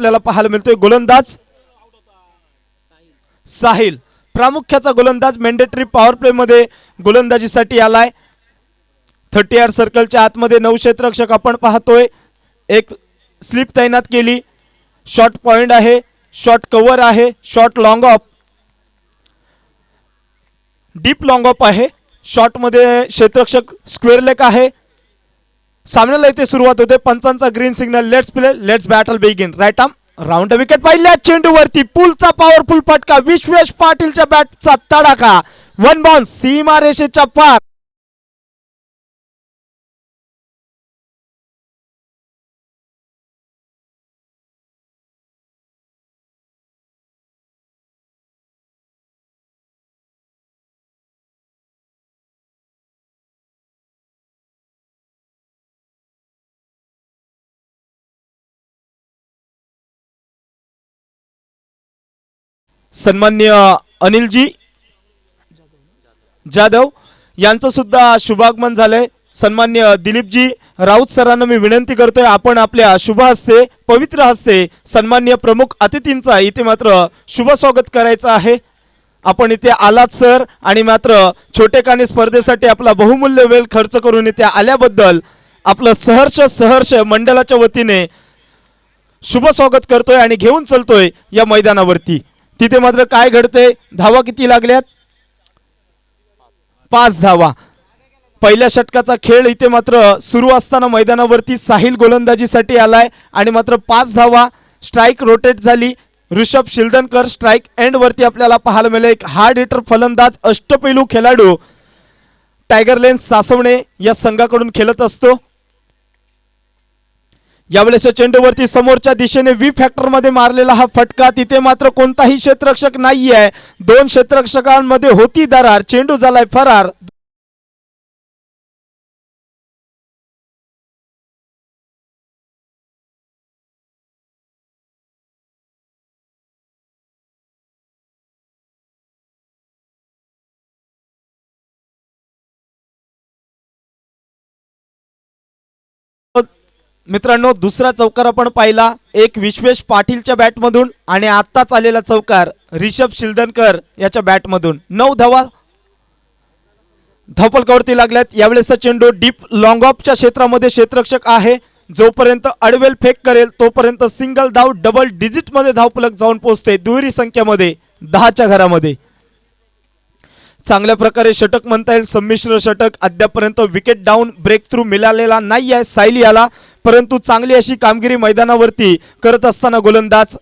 आपल्याला पाहायला मिळतोय गोलंदाज साहिल, प्रामुख्याचा गोलंदाज मॅन्डेटरी पॉवर प्ले मध्ये गोलंदाजीसाठी आलाय। 30 यार्ड सर्कलच्या आतमध्ये 9 क्षेत्ररक्षक आपण पाहतोय। एक स्लिप तैनात केली, शॉर्ट पॉइंट आहे, शॉर्ट कव्हर आहे, short long off, deep long off आहे, शॉर्ट मध्ये क्षेत्ररक्षक स्क्वेअर लेग आहे। सामन्याला इथे सुरुवात होते, पंचांचा green signal, let's play, let's battle begin. Right arm round wicket, पहिल्या चेंडूवरती पुलचा पॉवरफुल फटका, विश्वेश पाटीलच्या बॅटचा तडाखा, वन बाउन्स सीमा रेषेच्या पार। सन्माननीय अनिलजी जाधव यांचं सुद्धा शुभागमन झालंय। सन्माननीय दिलीपजी राऊत सरांना मी विनंती करतोय, आपण आपल्या शुभ हस्ते, पवित्र हस्ते सन्माननीय प्रमुख अतिथींचा इथे मात्र शुभ स्वागत करायचं आहे। आपण इथे आलात सर, आणि मात्र छोटेखानी स्पर्धेसाठी आपला बहुमूल्य वेळ खर्च करून इथे आल्याबद्दल आपलं सहर्ष मंडळाच्या वतीने शुभ स्वागत करतोय आणि घेऊन चलतोय या मैदानावरती। तिथे मात्र काय घडते, धावा किती लागल्यात? 5 धावा। पहिल्या षटकाचा खेळ इथे मात्र सुरू असताना मैदानावरती साहिल गोलंदाजीसाठी आलाय आणि मात्र 5 धावा, स्ट्राइक रोटेट झाली। ऋषभ शिल्दनकर स्ट्राइक एंड वरती आपल्याला पाहायला मिळेल। एक हार्ड हिटर फलंदाज, अष्टपैलू खेळाडू टायगर लेन्स सासवणे या संघाकडून खेळत असतो। यावेळेस चेंडूवरती समोरच्या दिशेने व्ही फॅक्टर मध्ये मारलेला हा फटका, तिथे मात्र कोणताही क्षेत्ररक्षक नाहीये, 2 क्षेत्ररक्षकांमध्ये होती दरार, चेंडू झालाय फरार। मित्रांनो, दुसरा चौकार आपण पाहिला, एक विश्वेश पाटीलच्या बॅटमधून आणि आत्ताच आलेला चौकार ऋषभ शिल्दनकर याच्या बॅटमधून। 9 धावा धावफलकावरती लागल्यात। यावेळेस चेंडू डीप लॉंग ऑफच्या क्षेत्रामध्ये क्षेत्ररक्षक आहे, जोपर्यंत अडवेल फेक करेल तोपर्यंत सिंगल धाव डबल डिजिट मध्ये धावफलक जाऊन पोहोचते, दुहेरी संख्येमध्ये 10च्या घरामध्ये। चांगल्या प्रकारे षटक म्हणता येईल, संमिश्र षटक। अद्यापर्यंत विकेट डाऊन ब्रेक थ्रू मिळालेला नाही आहे सायली याला, परंतु चांगली अशी कामगिरी मैदानावरती करत असताना गोलंदाज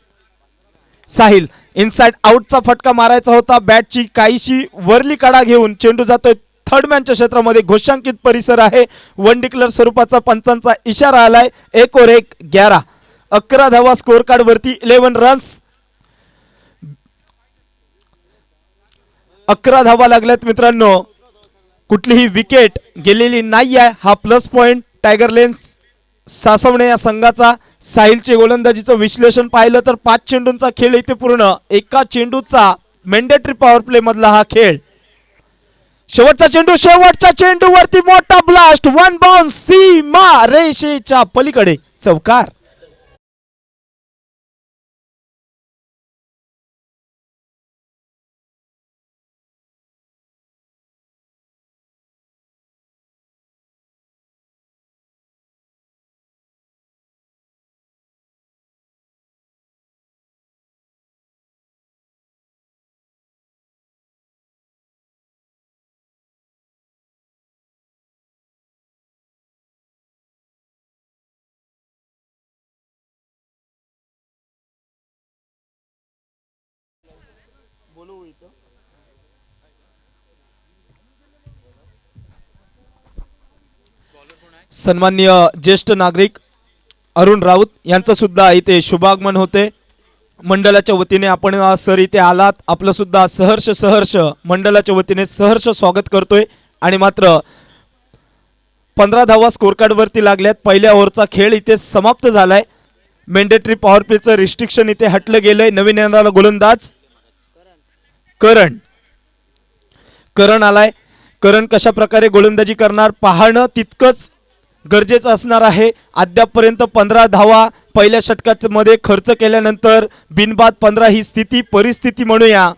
साहिल। इनसाइड आउटचा फटका मारायचा होता, बॅटची काहीशी वरली कडा घेऊन चेंडू जातोय थर्ड मॅनच्या क्षेत्रामध्ये, घोषांकित परिसर आहे, वन डिक्लेअर स्वरूपाचा पंचांचा इशारा आलाय। 1 और 1 11, 11 धावा स्कोर कार्ड वरती, 11 रन्स, 11 धावा लागल्यात मित्रांनो। कुठलीही विकेट गेलेली नाही आहे, हा plus point tiger Lanes Saswane या संघाचा। साहिलचे गोलंदाजीचं विश्लेषण पाहिलं तर 5 चेंडूंचा खेळ इथे पूर्ण, एका चेंडूचा मॅन्डेटरी पॉवर प्ले मधला हा खेळ। शेवटचा चेंडू, शेवटच्या चेंडूवरती मोठा ब्लास्ट, वन बाउन्स सीमा रेषेच्या पलीकडे, चौकार। सन्माननीय ज्येष्ठ नागरिक अरुण राऊत यांचं सुद्धा इथे शुभागमन होते मंडळाच्या वतीने। आपण सर इथे आलात, आपलं सुद्धा सहर्ष मंडळाच्या वतीने सहर्ष स्वागत करतोय। आणि मात्र 15 धावा स्कोर कार्ड वरती लागल्यात। पहिल्या ओव्हरचा खेळ इथे समाप्त झालाय, मॅन्डेटरी पॉवर प्लेचं रिस्ट्रिक्शन इथे हटलं गेलंय। नवीन येणारा गोलंदाज करण आलाय। करण कशा प्रकारे गोलंदाजी करणार पाहणं तितकंच गरजेचं असणार आहे। अद्यापर्यंत 15 धावा पहिल्या षटकामध्ये खर्च केल्यानंतर बिनबाद 15 ही परिस्थिती म्हणूया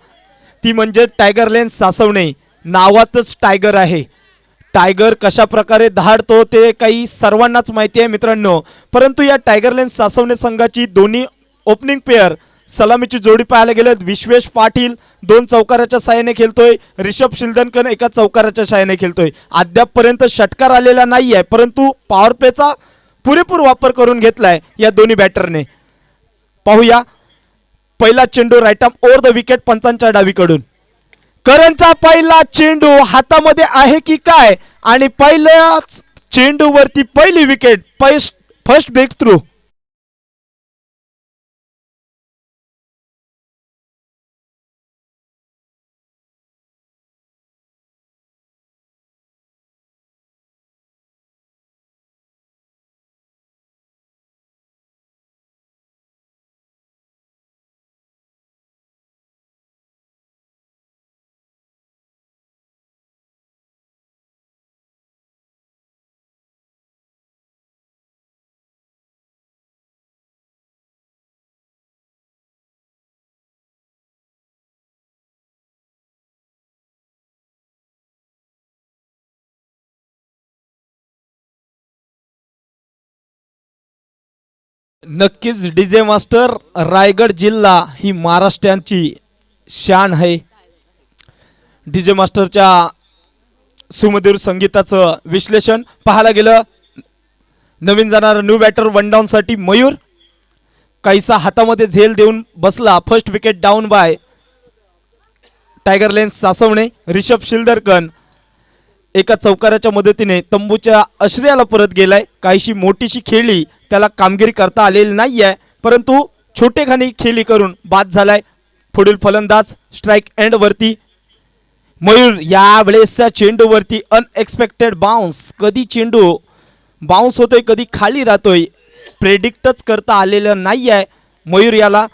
ती म्हणजे टायगर लेन सासवणे. नावातच टायगर आहे. टायगर कशा प्रकारे धाडतो ते काही सर्वांनाच माहिती आहे मित्रांनो. परंतु या टायगर लेन सासवणे संघाची दोन्ही ओपनिंग पेअर सलामीची जोडी पाहायला गेलं विश्वेश पाटील 2 चौकाराच्या साहाय्याने खेळतोय, रिषभ शिलदनकर एका चौकाराच्या साहाय्याने खेळतोय. अद्यापपर्यंत षटकार आलेला नाही आहे, परंतु पॉवर प्लेचा पुरेपूर वापर करून घेतलाय या दोन्ही बॅटरने. पाहूया पहिला चेंडू right arm over the wicket पंचांच्या डावीकडून. करणचा पहिला चेंडू हातामध्ये आहे की काय आणि पहिल्याच चेंडूवरती पहिली विकेट, फर्स्ट ब्रेक थ्रू. नक्कीच डीजे मास्टर, रायगड जिल्हा ही महाराष्ट्राची शान आहे. डीजे मास्टरच्या सुमधुर संगीताचं विश्लेषण पाहायला गेलं. नवीन जाणारा न्यू बॅटर वन डाऊन साठी मयूर काहीसा हातामध्ये झेल देऊन बसला. First wicket down by Tiger Lane Saswane. Rishabh Shildarkar एका चौकाराच्या मदतीने तंबूच्या आश्रयाला परत गेलाय. काहीशी मोठीशी खेळी त्याला कामगिरी करता आलेली नाहीये, परंतु छोटेखानी खेळी करून बाद झालाय. पुढील फलंदाज स्ट्राइक एंड वरती मयूर. या वेळेसच्या चेंडूवरती अनएक्सपेक्टेड बाउन्स. कधी चेंडू बाउन्स होतोय कधी खाली राहतोय प्रेडिक्टच करता आलेलं नाहीये. मयूर याला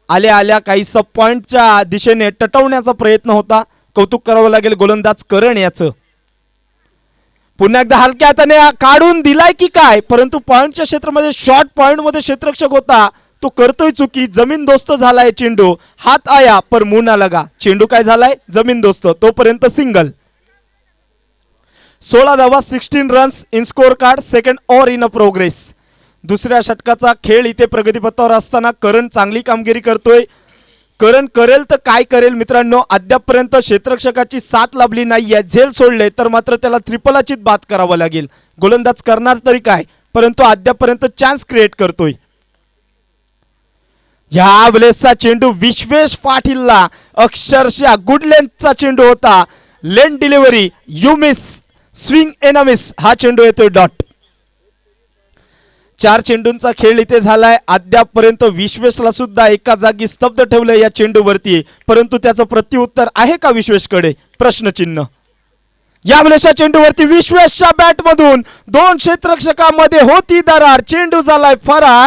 आल्या आल्या काहीसा पॉइंटच्या दिशेने टटवण्याचा प्रयत्न होता. कौतुक करावं लागेल गोलंदाज करण याचं. पुन्हा एकदा हलक्या हाताने काढून दिलाय की काय, परंतु पॉइंटच्या क्षेत्रामध्ये शॉर्ट पॉइंट मध्ये क्षेत्ररक्षक होता तो करतोय चुकी. जमीन दोस्त झालाय चेंडू. हात आया पर मुंह ना लगा. चेंडू काय झालाय जमीन दोस्त. तोपर्यंत सिंगल. 16 धावा 16 runs in score card. Second over in a progress. दुसऱ्या षटकाचा खेळ इथे प्रगतीपथावर असताना करण चांगली कामगिरी करतोय. करण करेल तर काय करेल मित्रांनो. अद्यापपर्यंत क्षेत्ररक्षकाची साथ लाभली नाहीये. झेल सोडले तर मात्र त्याला त्रिपलाचीत बाद करावं लागेल. गोलंदाज करणार तरी काय, परंतु अद्यापपर्यंत चान्स क्रिएट करतोय. ह्या वेळेसचा चेंडू विश्वेश पाटीलला अक्षरशः गुड लेंथचा चेंडू होता. Length delivery you miss swing and miss. हा चेंडू येतोय डॉट. 4 चेंडूंचा खेळ इथे झालाय. अद्यापपर्यंत विश्वेशला सुद्धा एका जागी स्तब्ध ठेवलंय या चेंडूवरती, परंतु त्याचं प्रत्युत्तर आहे का विश्वेशकडे, प्रश्नचिन्ह. या वेळेसच्या चेंडूवरती विश्वेशच्या बॅट मधून 2 क्षेत्ररक्षकांमध्ये होती दरार. चेंडू झालाय फरार.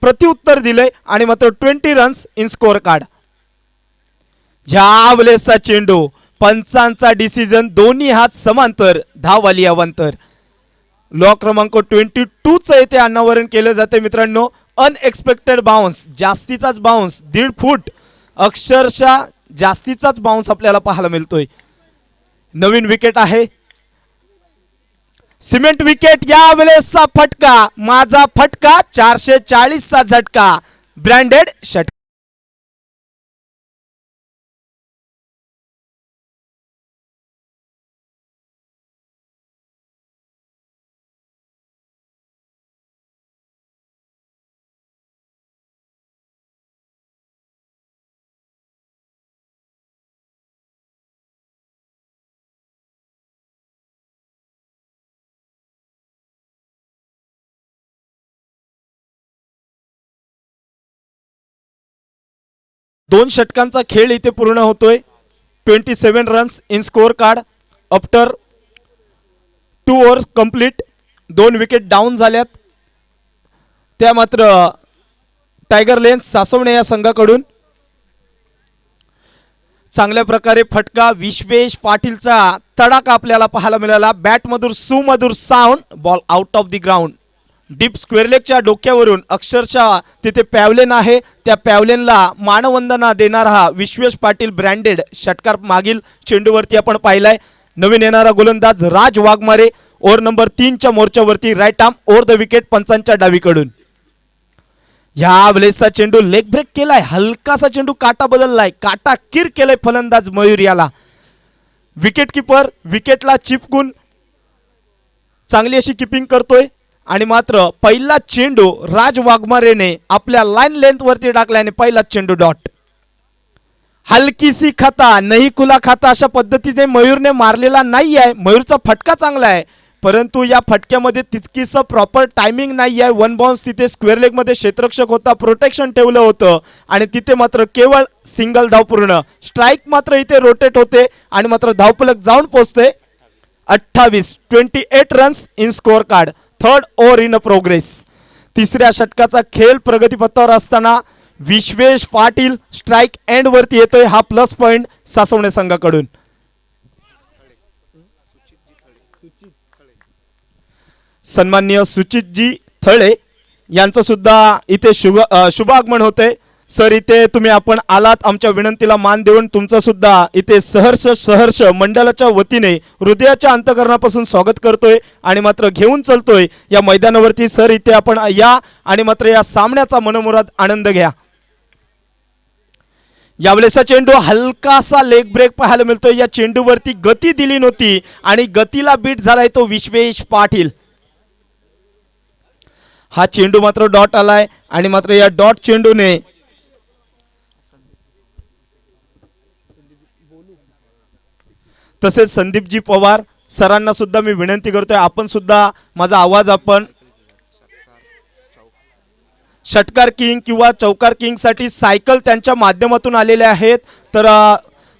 प्रत्युत्तर दिले आणि मात्र 20 रन्स इन स्कोर कार्ड. ह्या वेळेसचा चेंडू पंचांचा डिसिजन. दोन्ही हात समांतर. धाव आली अवांतर. लॉ क्रमांक 22 च येथे अनावरण केलं जाते मित्रांनो. Unexpected bounce. जास्तीचाच बाउन्स 1.5 फूट अक्षरशः जास्तीचाच बाउन्स आपल्याला पाहायला मिळतोय. नवीन विकेट आहे. Cement wicket. या वेळेसचा फटका माझा फटका 440 चा झटका. ब्रँडेड षटकार. दोन षटकांचा खेळ इथे पूर्ण होतोय. 27 runs in score card after 2 over complete. 2 wicket down झाल्यात त्या मात्र टायगर लेन्स सासवणे या संघाकडून. चांगल्या प्रकारे फटका विश्वेश पाटीलचा तडाखा आपल्याला पाहायला मिळाला. बॅटमधून सुमधुर sound, ball out of the ground. Deep square लेगच्या डोक्यावरून अक्षरशः तिथे पॅवलेन आहे, त्या पॅवलेनला मानवंदना देणारा हा विश्वेश पाटील ब्रँडेड षटकार मागील चेंडूवरती आपण पाहिलाय. नवीन येणारा गोलंदाज राज वाघमारे ओव्हर नंबर 3च्या मोर्चावरती right arm over the wicket पंचांच्या डावीकडून. ह्या वेळेसचा चेंडू लेग ब्रेक केलाय, हलकासा चेंडू काटा बदललाय, काटा किर केलाय फलंदाज मयूर याला. विकेट किपर विकेटला चिपकून चांगली अशी किपिंग करतोय आणि मात्र पहिला चेंडू राज वाघमारेने आपल्या लाईन लेंथ वरती टाकल्याने पहिला चेंडू डॉट. हलकीसी खाता नाही खुला खाता अशा पद्धतीने मयूरने मारलेला नाही आहे. मयूरचा फटका चांगला आहे परंतु या फटक्यामध्ये तितकीच प्रॉपर टायमिंग नाही आहे. वन बाउन्स तिथे स्क्वेअर लेग मध्ये क्षेत्ररक्षक होता, प्रोटेक्शन ठेवलं होतं आणि तिथे मात्र केवळ सिंगल धाव पूर्ण. स्ट्राईक मात्र इथे रोटेट होते आणि मात्र धावफलक जाऊन पोहोचते. 28 runs in score card. Third over in progress. तिसऱ्या षटकाचा खेळ प्रगतीपथावर असताना विश्वेश पाटील स्ट्राईक एंड वरती येतोय. हा प्लस पॉइंट सासवणे संघाकडून. सन्माननीय सुचितजी थळे यांचं सुद्धा इथे शुभ आगमन होते. सर इथे तुम्ही आपण आलात, आमच्या विनंतीला मान देऊन तुमचं सुद्धा इथे सहर्ष मंडळाच्या वतीने हृदयाच्या अंतकरणापासून स्वागत करतोय आणि मात्र घेऊन चलतोय या मैदानावरती. सर इथे आपण या आणि मात्र या सामन्याचा मनोमुराद आनंद घ्या. यावेळेसचा चेंडू हलकासा लेग ब्रेक पाहायला मिळतोय. या चेंडूवरती गती दिली नव्हती आणि गतीला बीट झालाय तो विश्वेश पाटील. हा चेंडू मात्र डॉट आलाय आणि मात्र या डॉट चेंडूने तसेच संदीपजी पवार सरांना सुद्धा मी विनंती करतोय आपण सुद्धा माझा आवाज आपण षटकार किंग किंवा चौकार किंग साठी सायकल त्यांच्या माध्यमातून आलेले आहेत. तर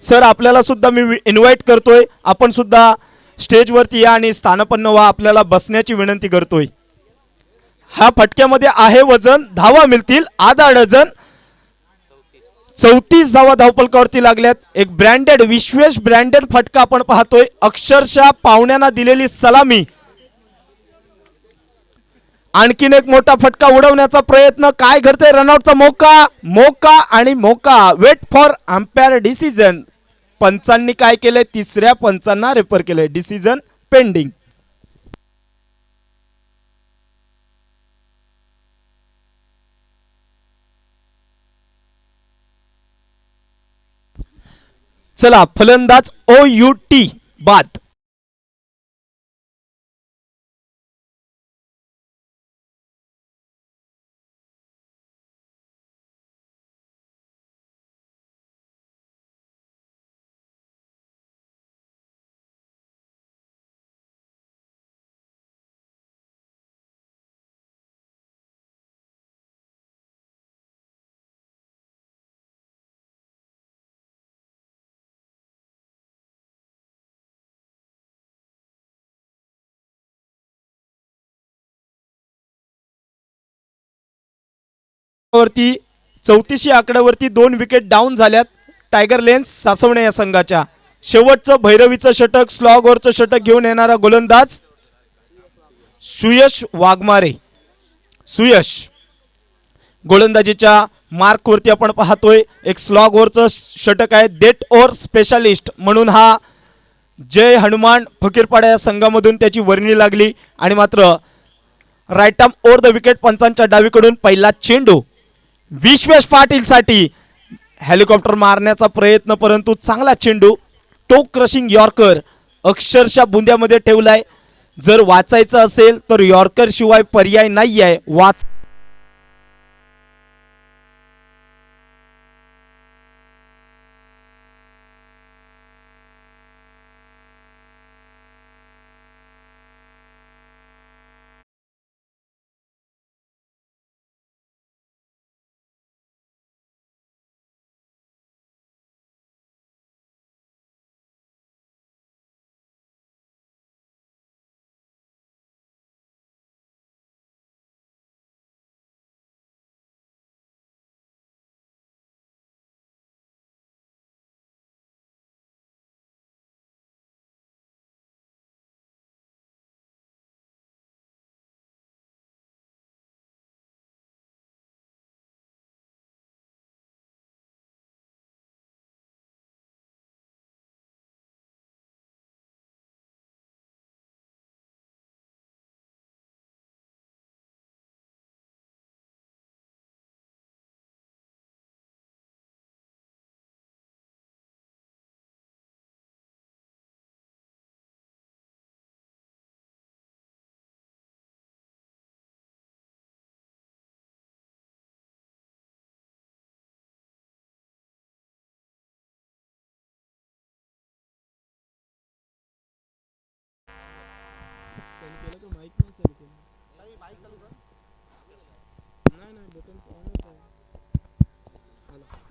सर आपल्याला सुद्धा मी इन्व्हाइट करतोय, आपण सुद्धा स्टेजवरती या आणि स्थानपन्न व्हा. आपल्याला बसण्याची विनंती करतोय. हा फटक्यामध्ये आहे वजन, धावा मिळतील आधा डझन. 34 धावा धावपलकावरती लागल्यात. एक ब्रँडेड विश्वेश ब्रँडेड फटका आपण पाहतोय. अक्षरशः पाहुण्यांना दिलेली सलामी. आणखीन एक मोठा फटका उडवण्याचा प्रयत्न. काय घडतंय? रनआउटचा मौका आणि मौका. Wait for umpire decision. पंचांनी काय केलंय? तिसऱ्या पंचांना रेफर केलंय. Decision pending. चला फलंदाज OUT बाद. वरती 34 आकड्यावरती 2 विकेट डाऊन झाल्यात टायगर लेन्स सासवणे या संघाच्या. शेवटचं भैरवीचं षटक स्लॉगवरचं षटक घेऊन येणारा गोलंदाज सुयश वाघमारे. सुयश गोलंदाजीच्या मार्क वरती आपण पाहतोय. एक स्लॉगवरचं षटक आहे. डेट ओव्हर स्पेशालिस्ट म्हणून हा जय हनुमान फकीरपाडा या संघामधून त्याची वर्णी लागली आणि मात्र right arm over the wicket पंचांच्या डावीकडून पहिला चेंडू विश्वेश पाटील साठी. हेलिकॉप्टर मारण्याचा प्रयत्न परंतु चांगला चेंडू. टोक क्रशिंग यॉर्कर अक्षरशः बुंद्यामध्ये ठेवलाय. जर वाचायचं असेल तर यॉर्कर शिवाय पर्याय नाही आहे. वाच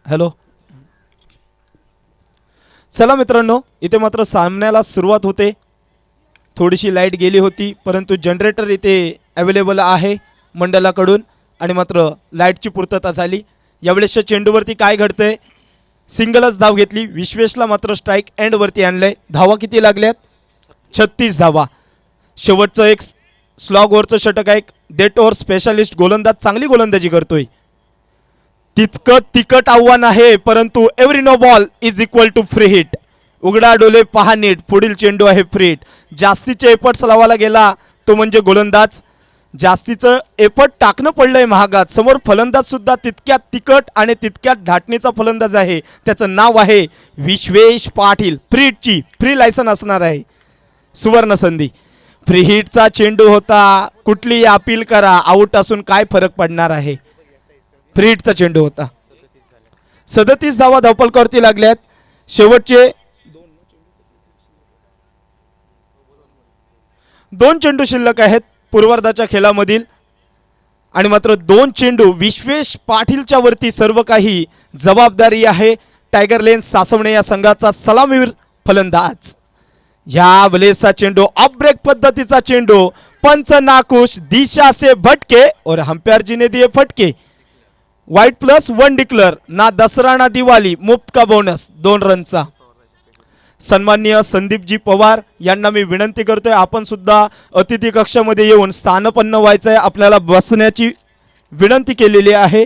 हॅलो. चला मित्रांनो, इथे मात्र सामन्याला सुरुवात होते. थोडीशी लाईट गेली होती, परंतु जनरेटर इथे अवेलेबल आहे मंडळाकडून आणि मात्र लाईटची पूर्तता झाली. यावेळेसच्या चेंडूवरती काय घडतंय? सिंगलच धाव घेतली. विश्वेशला मात्र स्ट्राईक एंडवरती आणलंय. धावा किती लागल्यात? 36 धावा. शेवटचं एक स्लॉगवरचं षटक आहे. डेट ओव्हर स्पेशालिस्ट गोलंदाज चांगली गोलंदाजी करतोय. तितकं तिकट आव्हान आहे, परंतु every no ball is equal to free hit. उघडा डोले पहा नीट, पुढील चेंडू आहे फ्री हिट. जास्तीचे एफर्ट्स लावायला गेला तो म्हणजे गोलंदाज. जास्तीचं एफर्ट टाकणं पडलंय महागात. समोर फलंदाज सुद्धा तितक्यात तिकट आणि तितक्यात धाटणीचा फलंदाज आहे. त्याचं नाव आहे विश्वेश पाटील. फ्री हिटची फ्री लायसन असणार आहे. सुवर्ण संधी. फ्री हिटचा चेंडू होता. कुठली अपील करा, आउट असून काय फरक पडणार आहे. फ्री हिटचा चेंडू होता. 37 धावा धावपलकावरती लागल्यात. शेवटचे 2 चेंडू शिल्लक आहेत पूर्वार्धाच्या खेळामधील आणि मात्र 2 चेंडू विश्वेश पाटीलच्या वरती सर्व काही जबाबदारी आहे. टायगर लेन सासवणे या संघाचा सलामीवीर फलंदाज. या वेळेसचा चेंडू ऑफ ब्रेक पद्धतीचा चेंडू. पंच नाखुश, दिशा से भटके और अंपायर जी ने दिए फटके. वाईट प्लस 1 डिक्लेअर. ना दसरा ना दिवाळी, मुफ्त का बोनस 2 रनचा. सन्माननीय संदीपजी पवार यांना मी विनंती करतोय, आपण सुद्धा अतिथी कक्षामध्ये येऊन स्थानपन्न व्हायचंय. आपल्याला बसण्याची विनंती केलेली आहे.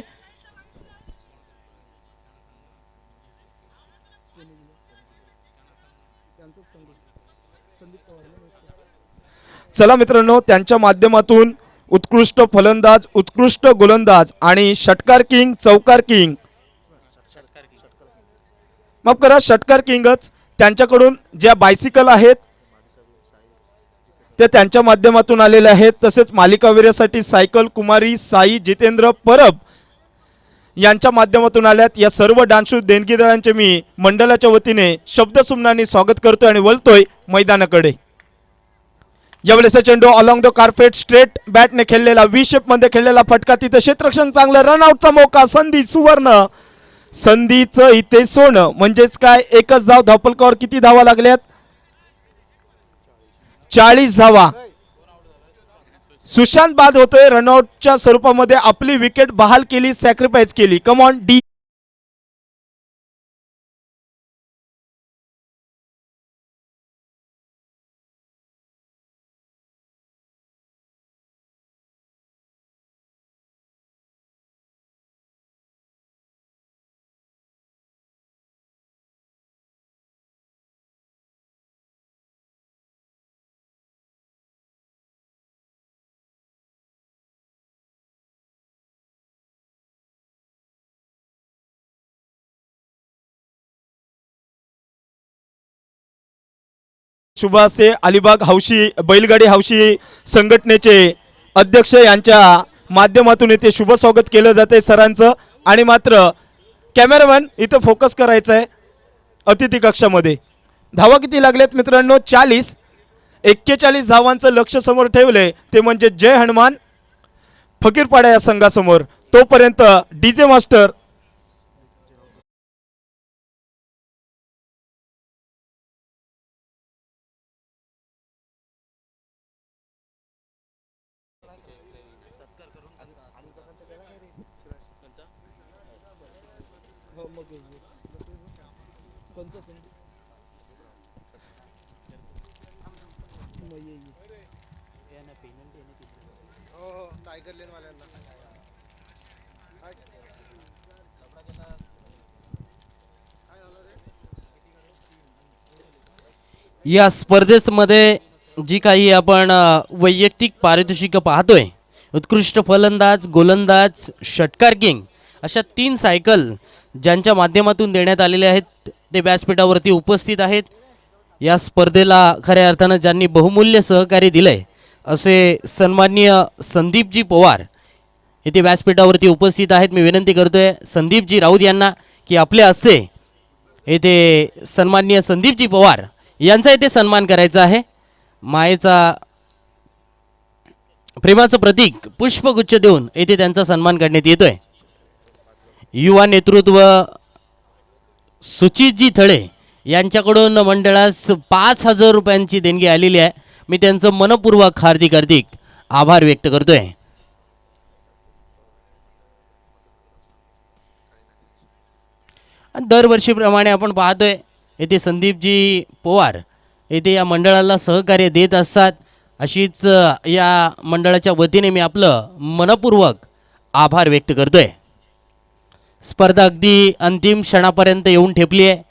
चला मित्रांनो, त्यांच्या माध्यमातून उत्कृष्ट फलंदाज, उत्कृष्ट गोलंदाज आणि षटकार किंग, चौकार किंग, माफ करा षटकार किंगच, त्यांच्याकडून ज्या बायसिकल आहेत ते त्यांच्या माध्यमातून आलेले आहेत. तसेच मालिकावीरासाठी सायकल कुमारी साई जितेंद्र परब यांच्या माध्यमातून आल्यात. या सर्व डान्सू देणगीदारांचे मी मंडळाच्या वतीने शब्दसुमनाने स्वागत करतोय आणि वळतोय मैदानाकडे. यावेळेस चेंडू अलॉंग द कार्पेट स्ट्रेट बॅटने खेळलेला, व्ही शेप मध्ये खेळलेला फटका. तिथे क्षेत्ररक्षण चांगलं, रनआउटचा मौका. संधी सुवर्ण. संधीचं इथे सोनं म्हणजेच काय? एकच धाव. धावपलकावर किती धावा लागल्यात? 40 धावा. सुशांत बाद होतोय. रनआउटच्या स्वरूपामध्ये आपली विकेट बहाल केली, सॅक्रिफाईस केली. Come on D. शुभ असते. अलिबाग हौशी बैलगाडी हौशी संघटनेचे अध्यक्ष यांच्या माध्यमातून इथे शुभ स्वागत केलं जाते सरांचं. आणि मात्र कॅमेरामॅन इथे फोकस करायचं आहे अतिथी कक्षामध्ये. धावा किती लागल्यात मित्रांनो? 40. 41 धावांचं लक्ष समोर ठेवलंय, ते म्हणजे जय हनुमान फकीरपाडा या संघासमोर. तोपर्यंत डीजे मास्टर टायगर लेन वाल्यांना या स्पर्धेमध्ये जी काही आपण वैयक्तिक पारितोषिकं पाहतोय, उत्कृष्ट फलंदाज, गोलंदाज, षटकार किंग अशा 3 सायकल ज्यांच्या माध्यमातून देण्यात आलेले आहेत ते व्यासपीठावरती उपस्थित आहेत. या स्पर्धेला खऱ्या अर्थानं ज्यांनी बहुमूल्य सहकार्य दिलंय असे सन्माननीय संदीपजी पवार येथे व्यासपीठावरती उपस्थित आहेत. मी विनंती करतोय संदीपजी राऊत यांना की आपल्या हस्ते येथे सन्माननीय संदीपजी पवार यांचा इथे सन्मान करायचा आहे. मायेचा प्रेमाचं प्रतीक पुष्पगुच्छ देऊन येथे त्यांचा सन्मान करण्यात येतोय. युवा नेतृत्व सुचितजी थळे यांच्याकडून मंडळास 5,000 रुपयांची देणगी आलेली आहे. मी त्यांचं मनपूर्वक हार्दिक हार्दिक आभार व्यक्त करतोय. आणि दरवर्षीप्रमाणे आपण पाहतोय येथे संदीपजी पवार येथे या मंडळाला सहकार्य देत असतात. अशीच या मंडळाच्या वतीने मी आपलं मनपूर्वक आभार व्यक्त करतोय. स्पर्धा अगदी अंतिम क्षणापर्यंत येऊन ठेपली आहे.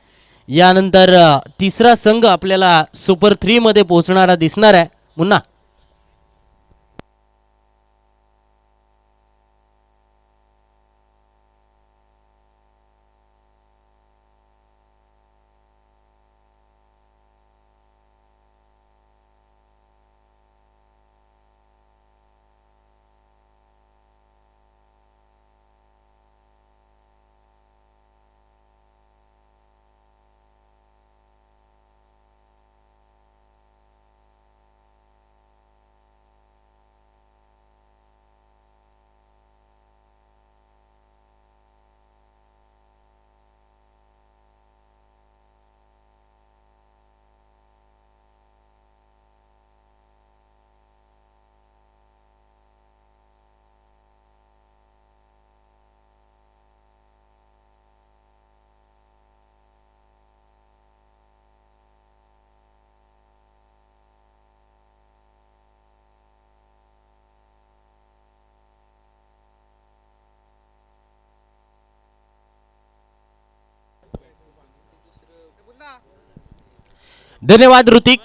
यानंतर तिसरा संघ आपल्याला सुपर 3 मध्ये पोहोचणारा दिसणार आहे. मुन्ना धन्यवाद ऋतिक.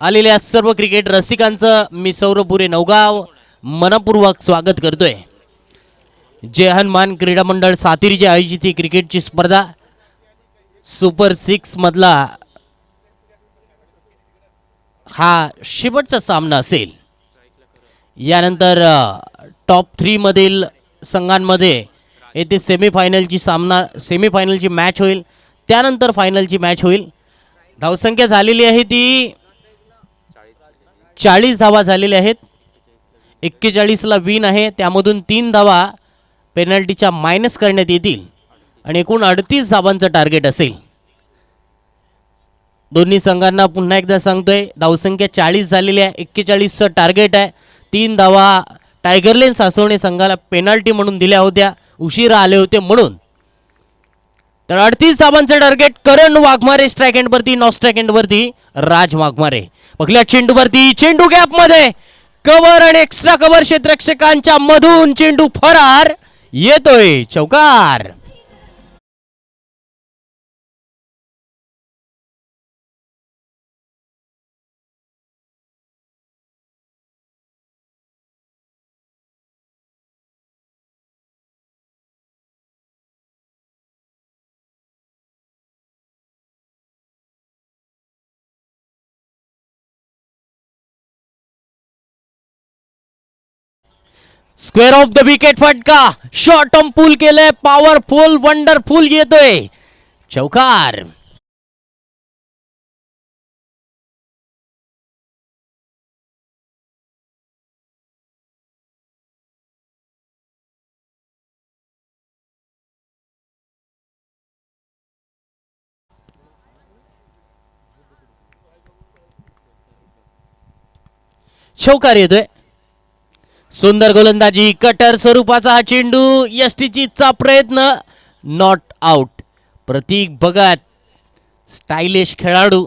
आलेल्या सर्व क्रिकेट रसिकांचं मी सौरभपुरे नवगाव मनपूर्वक स्वागत करतोय. जय हनुमान क्रीडा मंडळ सातिरीची आयोजित ही क्रिकेटची स्पर्धा सुपर 6 मधला हा शेवटचा सामना असेल. यानंतर टॉप 3 मधील संघांमध्ये येथे सेमीफायनलची मॅच होईल. त्यानंतर फायनलची मॅच होईल. धावसंख्या झालेली आहे ती 40 धावा झालेल्या आहेत. 41ला विन आहे. त्यामधून 3 धावा पेनल्टीच्या मायनस करण्यात येतील आणि एकूण 38 धावांचं टार्गेट असेल. दोन्ही संघांना पुन्हा एकदा सांगतोय धावसंख्या 40 झालेली आहे. 41चं टार्गेट आहे. 3 धावा टायगरलेन सासवणे संघाला पेनल्टी म्हणून दिल्या होत्या, उशिरा आले होते म्हणून. तर 38 धावांचं टार्गेट. करण वाघमारे स्ट्राइक एंडवरती, नॉन स्ट्राइक एंडवरती राज वाघमारे. पहिल्या चेंडूवरती चेंडू गॅपमध्ये कव्हर आणि एक्स्ट्रा कव्हर क्षेत्ररक्षकांच्या मधून चेंडू फरार येतोय. चौकार. स्क्वेअर ऑफ द विकेट फटका. शॉर्ट टर्म पूल केलंय. पॉवरफुल वंडरफुल येतोय. चौकार. चौकार येतोय. सुंदर गोलंदाजी. कटर स्वरूपाचा हा चेंडू. यष्टीचीचा प्रयत्न not out. Pratik Bhagat stylish खेळाडू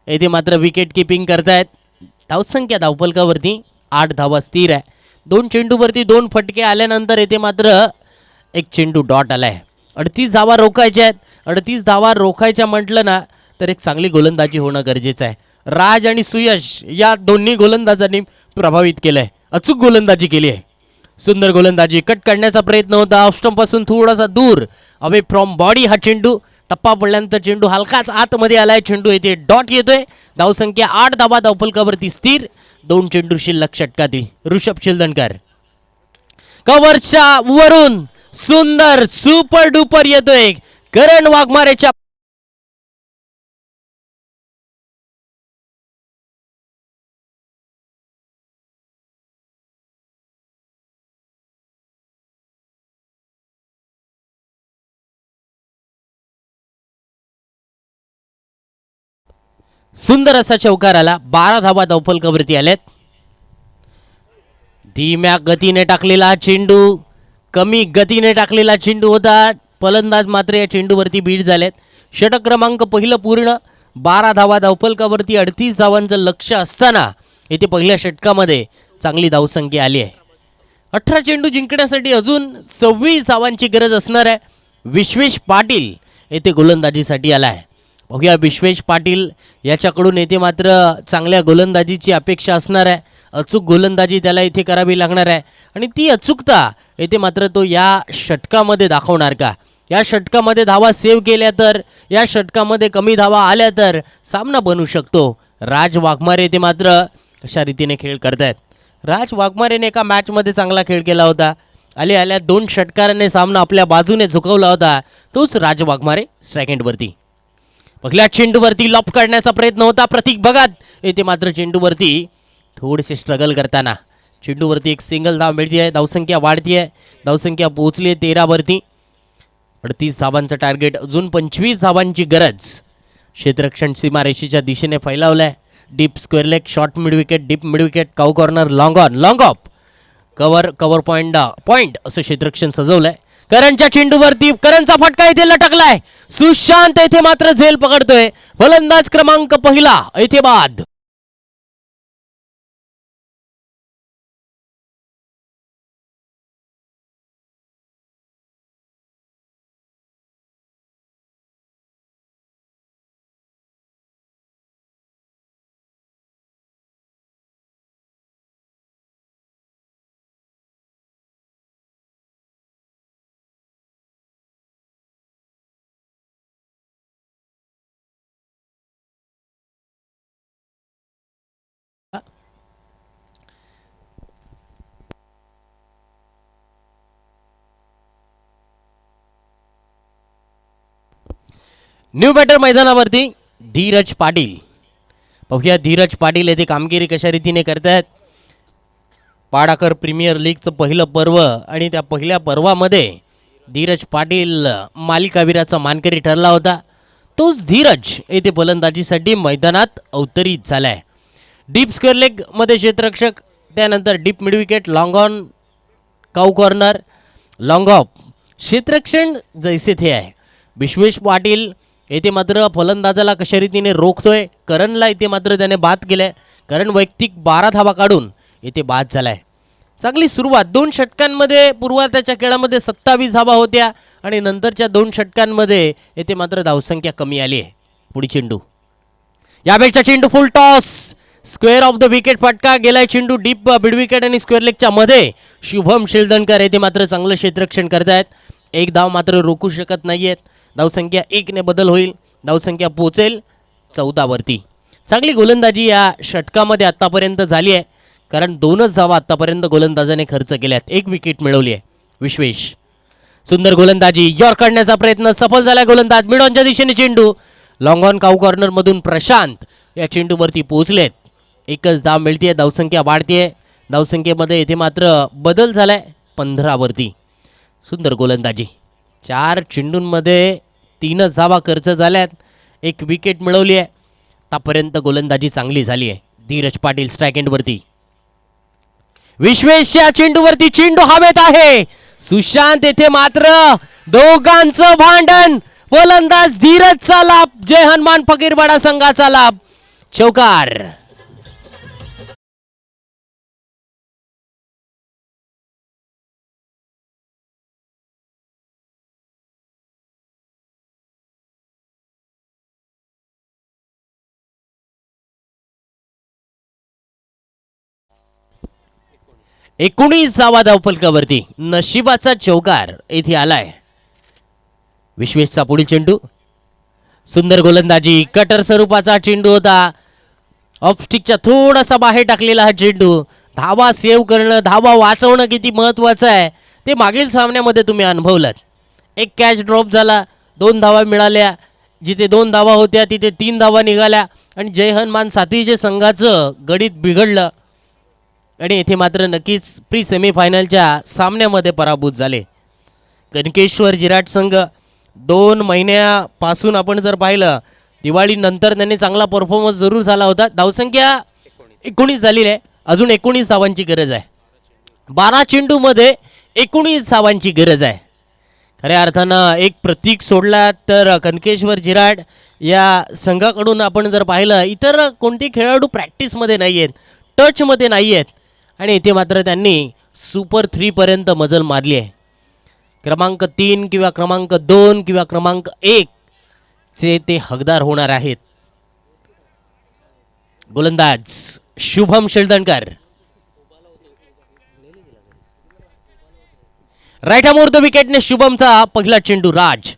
येथे मात्र विकेट किपिंग करतायत. धावसंख्या धावफलकावरती 8 धावा स्थिर आहे. 2 चेंडूवरती 2 फटके आल्यानंतर येथे मात्र एक चेंडू डॉट आलाय. 38 धावा रोखायच्या आहेत. 38 धावा रोखायच्या म्हटलं ना तर एक चांगली गोलंदाजी होणं गरजेचं आहे. राज आणि सुयश या दोन्ही गोलंदाजांनी प्रभावित केलंय. अचूक गोलंदाजी केली आहे. सुंदर गोलंदाजी. कट करण्याचा प्रयत्न होता ऑफस्टंप पासून थोडासा दूर अवे फ्रॉम बॉडी. हा चेंडू टप्पा पडल्यानंतर चेंडू हलकाच आतमध्ये आलाय. चेंडू येथे डॉट येतोय. धावसंख्या 8 धावा धावफलकावरती स्थिर. 2 चेंडू शिल्लक षटकातील. ऋषभ शिलदणकर कव्हरच्या वरून सुंदर सुपर डुपर येतोय. करण वाघमारेच्या सुंदर असा चौकार आला. 12 धावा धावफलकावरती आल्यात. धीम्या गतीने टाकलेला हा चेंडू, कमी गतीने टाकलेला चेंडू होता. फलंदाज मात्र या चेंडूवरती बीट झालेत. षटक क्रमांक पहिलं पूर्ण. 12 धावा धावफलकावरती 38 धावांचं लक्ष असताना येथे पहिल्या षटकामध्ये चांगली धावसंख्या आली आहे. 18 चेंडू जिंकण्यासाठी अजून 26 धावांची गरज असणार आहे. विश्वेश पाटील येथे गोलंदाजीसाठी आला आहे. बघूया विश्वेश पाटील याच्याकडून येथे मात्र चांगल्या गोलंदाजीची अपेक्षा असणार आहे. अचूक गोलंदाजी त्याला इथे करावी लागणार आहे आणि ती अचूकता येथे मात्र तो या षटकामध्ये दाखवणार का? या षटकामध्ये धावा सेव्ह केल्या तर, या षटकामध्ये कमी धावा आल्या तर सामना बनू शकतो. राज वाघमारे येथे मात्र अशा रीतीने खेळ करतायत. राज वाघमारेने एका मॅचमध्ये चांगला खेळ केला होता. आल्या 2 षटकाराने सामना आपल्या बाजूने झुकवला होता. तोच राज वाघमारे स्ट्राईक एंडवरती. पहिल्या चेंडूवरती लॉप काढण्याचा प्रयत्न होता प्रतीक भगत. येथे मात्र चेंडूवरती थोडेसे स्ट्रगल करताना चेंडूवरती एक सिंगल धाव मिळते आहे. धावसंख्या वाढती आहे. धावसंख्या पोहोचली आहे 13 वरती. 38 धावांचं टार्गेट, अजून 25 धावांची गरज. क्षेत्ररक्षण सीमारेषेच्या दिशेने फैलावलं आहे. Deep square leg, short mid wicket, deep mid wicket, cow corner, long on, long of, cover point असं क्षेत्ररक्षण सजवलंय. करणच्या चेंडूवरती करणचा फटका येथे लटकलाय. सुशांत येथे मात्र झेल पकडतोय. फलंदाज क्रमांक पहिला येथे बाद. न्यू बॅटर मैदानावरती धीरज पाटील. बघूया धीरज पाटील येथे कामगिरी कशा रीतीने करतायत. पाडाकर प्रीमियर लीगचं पहिलं पर्व आणि त्या पहिल्या पर्वामध्ये धीरज पाटील मालिकावीराचा मानकरी ठरला होता. तोच धीरज येथे फलंदाजीसाठी मैदानात अवतरित झालाय. डीप स्क्वेअर लेग मध्ये क्षेत्ररक्षक, त्यानंतर deep mid wicket, long on, cow corner, long of. क्षेत्ररक्षण जैसे थे आहे. विश्वेश पाटील येथे मात्र फलंदाजाला कशा रीतीने रोखतोय. करणला इथे मात्र त्याने बाद केलंय. करण वैयक्तिक 12 धावा काढून येथे बाद झालाय. चांगली सुरुवात. 2 षटकांमध्ये पूर्वार्धाच्या खेळामध्ये 27 धावा होत्या आणि नंतरच्या 2 षटकांमध्ये येथे मात्र धावसंख्या कमी आली आहे. पुढे चेंडू, यावेळचा चेंडू फुल toss, square off the wicket फटका गेलाय. चेंडू डीप मिड विकेट आणि स्क्वेअर लेगच्या मध्ये. शुभम शिलदणकर येथे मात्र चांगलं क्षेत्ररक्षण करतायत. एक धाव मात्र रोखू शकत नाहीयेत. धावसंख्या 1 ने बदल होईल. धावसंख्या पोहोचेल 14 वरती. चांगली गोलंदाजी या षटकामध्ये आतापर्यंत झाली आहे, कारण 2च धावा आतापर्यंत गोलंदाजाने खर्च केल्यात. 1 विकेट मिळवली आहे. विश्वेश सुंदर गोलंदाजी, यॉर्क काढण्याचा प्रयत्न सफल झाला. गोलंदाज मिडॉनच्या दिशेने चेंडू, लॉंग ऑन, काऊ कॉर्नर मधून प्रशांत या चेंडूवरती पोहोचलेत. 1च धाव मिळते. धावसंख्या वाढते. धावसंख्येमध्ये इथे मात्र बदल झालाय 15 वरती. सुंदर गोलंदाजी. 4 चेंडूंमध्ये 3च धावा खर्च झाल्यात. 1 विकेट मिळवली आहे. आतापर्यंत गोलंदाजी चांगली झाली आहे. धीरज पाटील स्ट्राईक एंडवरती. विश्वेशच्या चेंडूवरती चेंडू हवेत आहे. सुशांत येथे मात्र दोघांचं भांडण. फलंदाज धीरजचा लाभ, जय हनुमान फकीरवाडा संघाचा लाभ. चौकार. एकोणीस धावा धावफलकावरती. नशिबाचा चौकार येथे आलाय. विश्वेशचा पुढील चेंडू, सुंदर गोलंदाजी. कटर स्वरूपाचा चेंडू होता. ऑफस्टिकच्या थोडासा बाहेर टाकलेला हा चेंडू. धावा सेव्ह करणं, धावा वाचवणं किती महत्त्वाचं आहे ते मागील सामन्यामध्ये तुम्ही अनुभवलं. एक कॅच ड्रॉप झाला, 2 धावा मिळाल्या. जिथे 2 धावा होत्या तिथे 3 धावा निघाल्या आणि जय हनुमान साथीचे संघाचं गणित बिघडलं आणि येथे मात्र नक्कीच प्री सेमीफायनलच्या सामन्यामध्ये पराभूत झाले. कनकेश्वर जिराट संघ 2 महिन्यापासून आपण जर पाहिलं दिवाळीनंतर त्यांनी चांगला परफॉर्मन्स जरूर झाला होता. धावसंख्या 19 झालेली आहे. अजून 19 धावांची गरज आहे. 12 चेंडूमध्ये 19 धावांची गरज आहे. खऱ्या अर्थानं एक प्रतीक सोडला तर कनकेश्वर झिराड या संघाकडून आपण जर पाहिलं, इतर कोणते खेळाडू प्रॅक्टिसमध्ये नाही आहेत, टचमध्ये नाही आहेत, आणि इथे मात्र त्यांनी सुपर 3 पर्यंत मजल मारली आहे. क्रमांक 3 किंवा क्रमांक 2 किंवा क्रमांक 1 चे ते हकदार होणार आहेत. गोलंदाज शुभम शिल्दणकर. राईट आर्म द विकेटने शुभमचा पहिला चेंडू. राज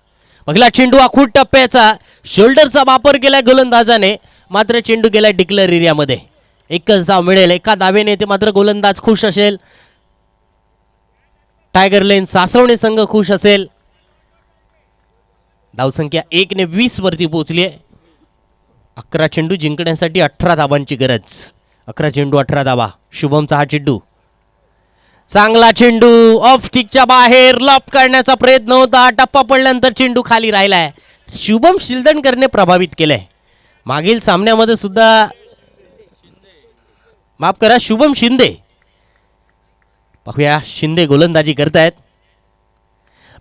पहिला चेंडू आखूड टप्प्याचा, शोल्डरचा वापर केलाय गोलंदाजाने, मात्र चेंडू गेलाय डिक्लेअर एरियामध्ये. एकच धाव मिळेल. एका धावेने ते मात्र गोलंदाज खुश असेल. टायगर लेन सासवणे संघ खुश असेल. धावसंख्या 1 ने 20 वरती पोहोचली आहे. 11 चेंडू जिंकण्यासाठी 18 धावांची गरज. 11 चेंडू 18 धावा. शुभमचा हा चेंडू. चांगला चेंडू ऑफ स्टिकच्या बाहेर लॉप करण्याचा प्रयत्न होता. टप्पा पडल्यानंतर चेंडू खाली राहिलाय. शुभम शिल्दणकरने प्रभावित केलंय. मागील सामन्यामध्ये सुद्धा, माफ करा, शुभम शिंदे. पाहूया शिंदे गोलंदाजी करतायत.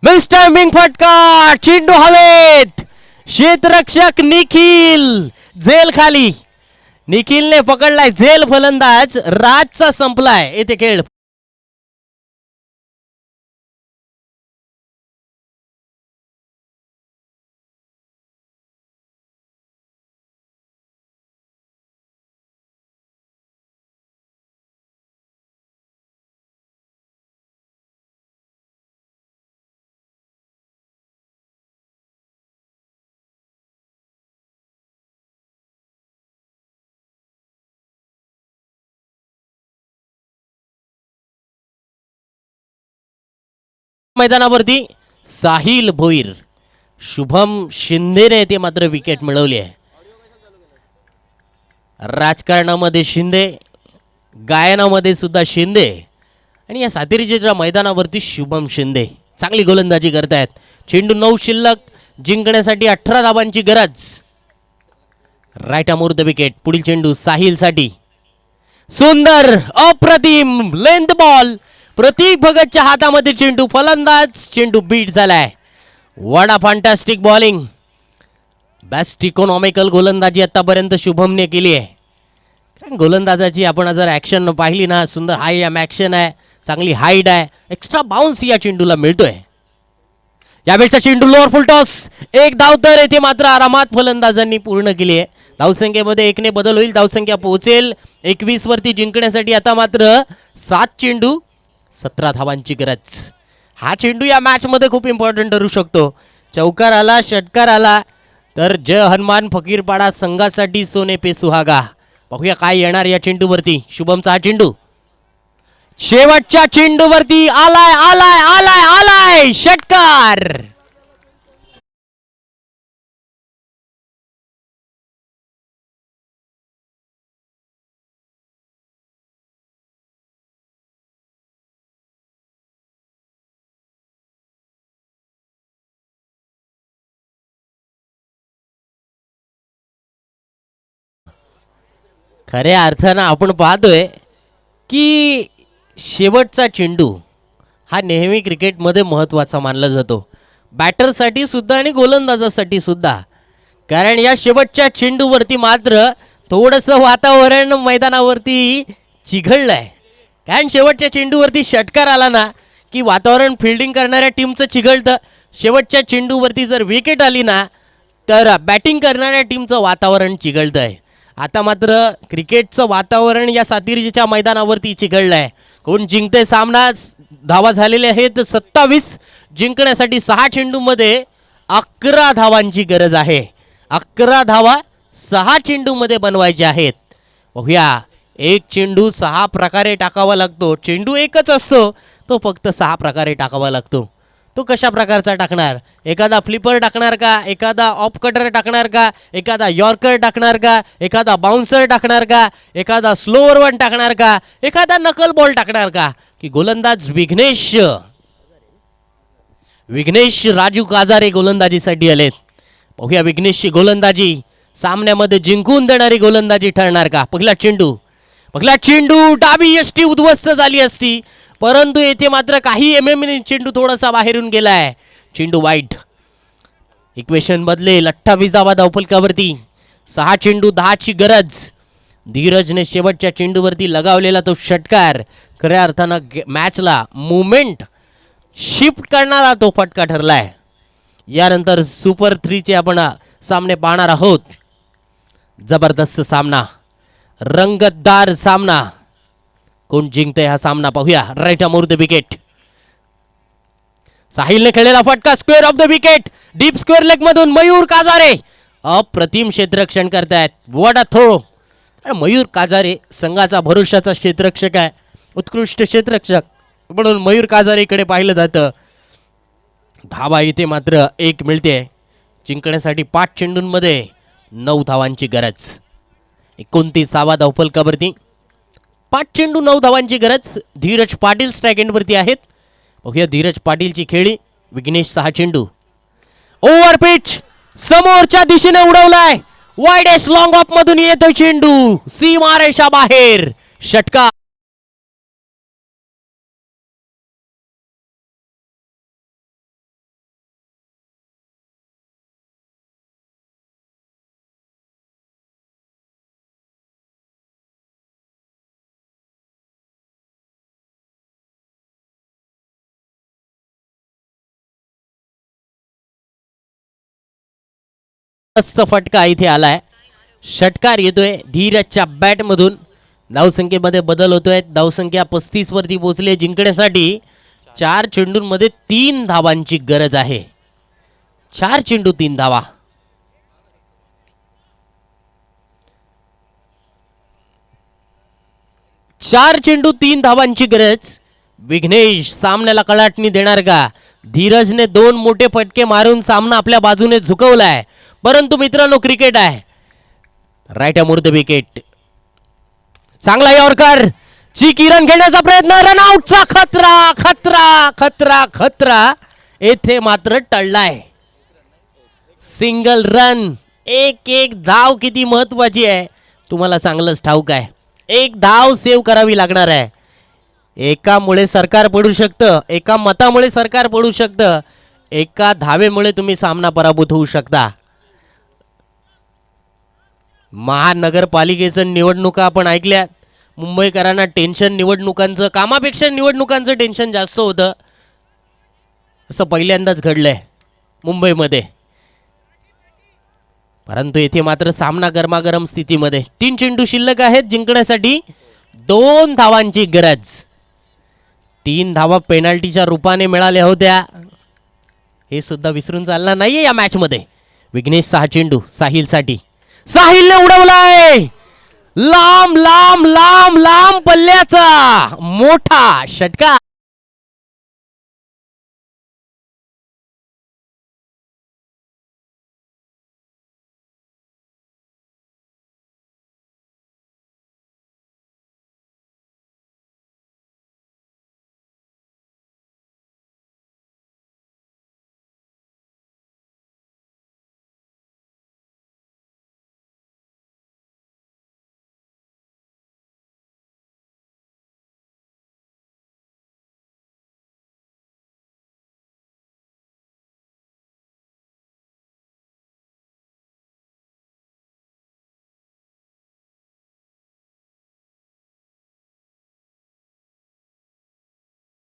मिस टायमिंग फटका, चेंडू हवेत. क्षेत्ररक्षक निखिल झेल खाली. निखिलने पकडलाय झेल फलंदाज. राजचा संपलाय येथे खेळ. मैदानावरती साहिल भोईर. शुभम शिंदेने ते मात्र विकेट मिळवली आहे. राजकारणामध्ये शिंदे, गायनामध्ये सुद्धा शिंदे, आणि या सातेरीच्या मैदानावरती शुभम शिंदे चांगली गोलंदाजी करतायत. चेंडू 9 शिल्लक, जिंकण्यासाठी 18 धावांची गरज. Right arm the wicket. पुढील चेंडू साहिलसाठी. सुंदर अप्रतिम लेंथ बॉल. प्रतीक भगतच्या हातामध्ये चेंडू. फलंदाज चेंडू बीट झालाय. Vada fantastic bowling. Best economical गोलंदाजी आतापर्यंत शुभमने केली आहे. कारण गोलंदाजाची आपण जर ॲक्शन पाहिली ना, सुंदर हाय एम ॲक्शन आहे, चांगली हाईट आहे, एक्स्ट्रा बाउन्स या चेंडूला मिळतोय. यावेळचा चेंडू लोअर फुल टॉस. एक धाव तर येथे मात्र आरामात फलंदाजांनी पूर्ण केली आहे. धावसंख्येमध्ये 1 ने बदल होईल. धावसंख्या पोहोचेल 21 वरती. जिंकण्यासाठी आता मात्र 7 चेंडू 17 धावांची गरज. हा चेंडू या मॅचमध्ये खूप इम्पॉर्टंट ठरू शकतो. चौकार आला, षटकार आला तर जय हनुमान फकीरपाडा संघासाठी सोने पे सुहागा. बघूया काय येणार या चेंडूवरती. शुभमचा हा चेंडू शेवटच्या चेंडूवरती आलाय आलाय आलाय आलाय षटकार. खऱ्या अर्थानं आपण पाहतोय की शेवटचा चेंडू हा नेहमी क्रिकेटमध्ये महत्त्वाचा मानला जातो. बॅटरसाठी सुद्धा आणि गोलंदाजासाठी सुद्धा. कारण या शेवटच्या चेंडूवरती मात्र थोडंसं वातावरण मैदानावरती चिघळलं आहे. कारण शेवटच्या चेंडूवरती षटकार आला ना की वातावरण फिल्डिंग करणाऱ्या टीमचं चिघळतं. शेवटच्या चेंडूवरती जर विकेट आली ना तर बॅटिंग करणाऱ्या टीमचं वातावरण चिघळतं आहे. आता मात्र क्रिकेटचं वातावरण या सातिर्जीच्या मैदानावरती चिघळलं आहे. कोण जिंकते सामना. धावा झालेले आहेत 27. जिंकण्यासाठी 6 चेंडूमध्ये 11 धावांची गरज आहे. 11 धावा 6 चेंडूमध्ये बनवायचे आहेत. बघूया, एक चेंडू 6 प्रकारे टाकावा लागतो. चेंडू एकच असतो, तो फक्त 6 प्रकारे टाकावा लागतो. तो कशा प्रकारचा टाकणार? एखादा फ्लिपर टाकणार का? एखादा ऑफ कटर टाकणार का? एखादा यॉर्कर टाकणार का? एखादा बाउन्सर टाकणार का? एखादा स्लोअर वन टाकणार का? एखादा नकल बॉल टाकणार का? की गोलंदाज विघ्नेश राजू काजारे गोलंदाजीसाठी आलेत. बघूया विघ्नेशची गोलंदाजी. सामन्यामध्ये जिंकून देणारी गोलंदाजी ठरणार का? पहिला चेंडू डावी यष्टी उद्ध्वस्त झाली असती, परंतु येथे मात्र काही चेंडू थोडासा बाहेरून गेलाय. चेंडू वाईट. इक्वेशन बदलेल. 28 धावा धावफलकावरती. 6 चेंडू 10 ची गरज. धीरजने शेवटच्या चेंडूवरती लगावलेला तो षटकार खऱ्या अर्थानं मॅचला मुवमेंट शिफ्ट करणारा तो फटका ठरलाय. यानंतर सुपर 3चे आपण सामने पाहणार आहोत. जबरदस्त सामना, रंगतदार सामना. कोण जिंकते हा सामना पाहूया. Right arm over the wicket. साहिलने खेळलेला फटका square off the wicket. Deep square leg मधून मयूर काजारे अप्रतिम क्षेत्ररक्षण करतायत. What a throw. Mayur Kajare संघाचा भरोशाचा क्षेत्ररक्षक आहे, उत्कृष्ट क्षेत्ररक्षक म्हणून मयूर काजारेकडे पाहिलं जातं. धावा इथे मात्र 1 मिळते. जिंकण्यासाठी 5 चेंडूंमध्ये 9 धावांची गरज. 29 धावा धावफलकावरती. 5 चेंडू 9 धावांची गरज. धीरज पाटील स्ट्राईक एंडवरती आहेत. बघूया धीरज पाटीलची खेळी. विघ्नेश 6 चेंडू. ओव्हर पिच समोरच्या दिशेने उडवलाय. वाईडेस्ट लॉंग ऑफ मधून येतोय चेंडू सीमारेषा बाहेर. षटकार. फटका इथे आलाय. षटकार येतोय धीरजच्या बॅट मधून. धावसंख्येमध्ये बदल होतोय. धावसंख्या 35 वरती पोहोचली. जिंकण्यासाठी 4 चेंडूंमध्ये 3 धावांची गरज आहे. 4 चेंडू 3 धावा. चार चेंडू 3 धावांची गरज. विघ्नेश सामन्याला कलाटणी देणार का? धीरजने 2 मोठे फटके मारून सामना आपल्या बाजूने झुकवलाय, परंतु मित्रांनो क्रिकेट आहे. Right arm over the wicket. चांगला यॉर्कर. ची किरण घेण्याचा प्रयत्न. रनआउटचा खतरा खतरा खतरा खतरा येथे मात्र टळलाय. Single run. एक धाव किती महत्वाची आहे तुम्हाला चांगलंच ठाऊक आहे. 1 धाव सेव्ह करावी लागणार आहे. एकामुळे सरकार पडू शकतं, एका मतामुळे सरकार पडू शकतं, एका धावेमुळे तुम्ही सामना पराभूत होऊ शकता. महानगरपालिकेचं निवडणुका आपण ऐकल्या. मुंबईकरांना टेन्शन निवडणुकांचं, कामापेक्षा निवडणुकांचं टेन्शन जास्त होतं. असं पहिल्यांदाच घडलंय मुंबईमध्ये. परंतु येथे मात्र सामना गरमागरम स्थितीमध्ये. 3 चेंडू शिल्लक आहेत. जिंकण्यासाठी 2 धावांची गरज. 3 धावा पेनल्टीच्या रूपाने मिळाल्या होत्या. हे सुद्धा विसरून चालणार नाहीये या मॅच मध्ये. विघ्नेश 6 चेंडू साहिलसाठी. साहिलने उडवलाय लांब लांब लांब लांब पल्ल्याचा मोठा षटकार.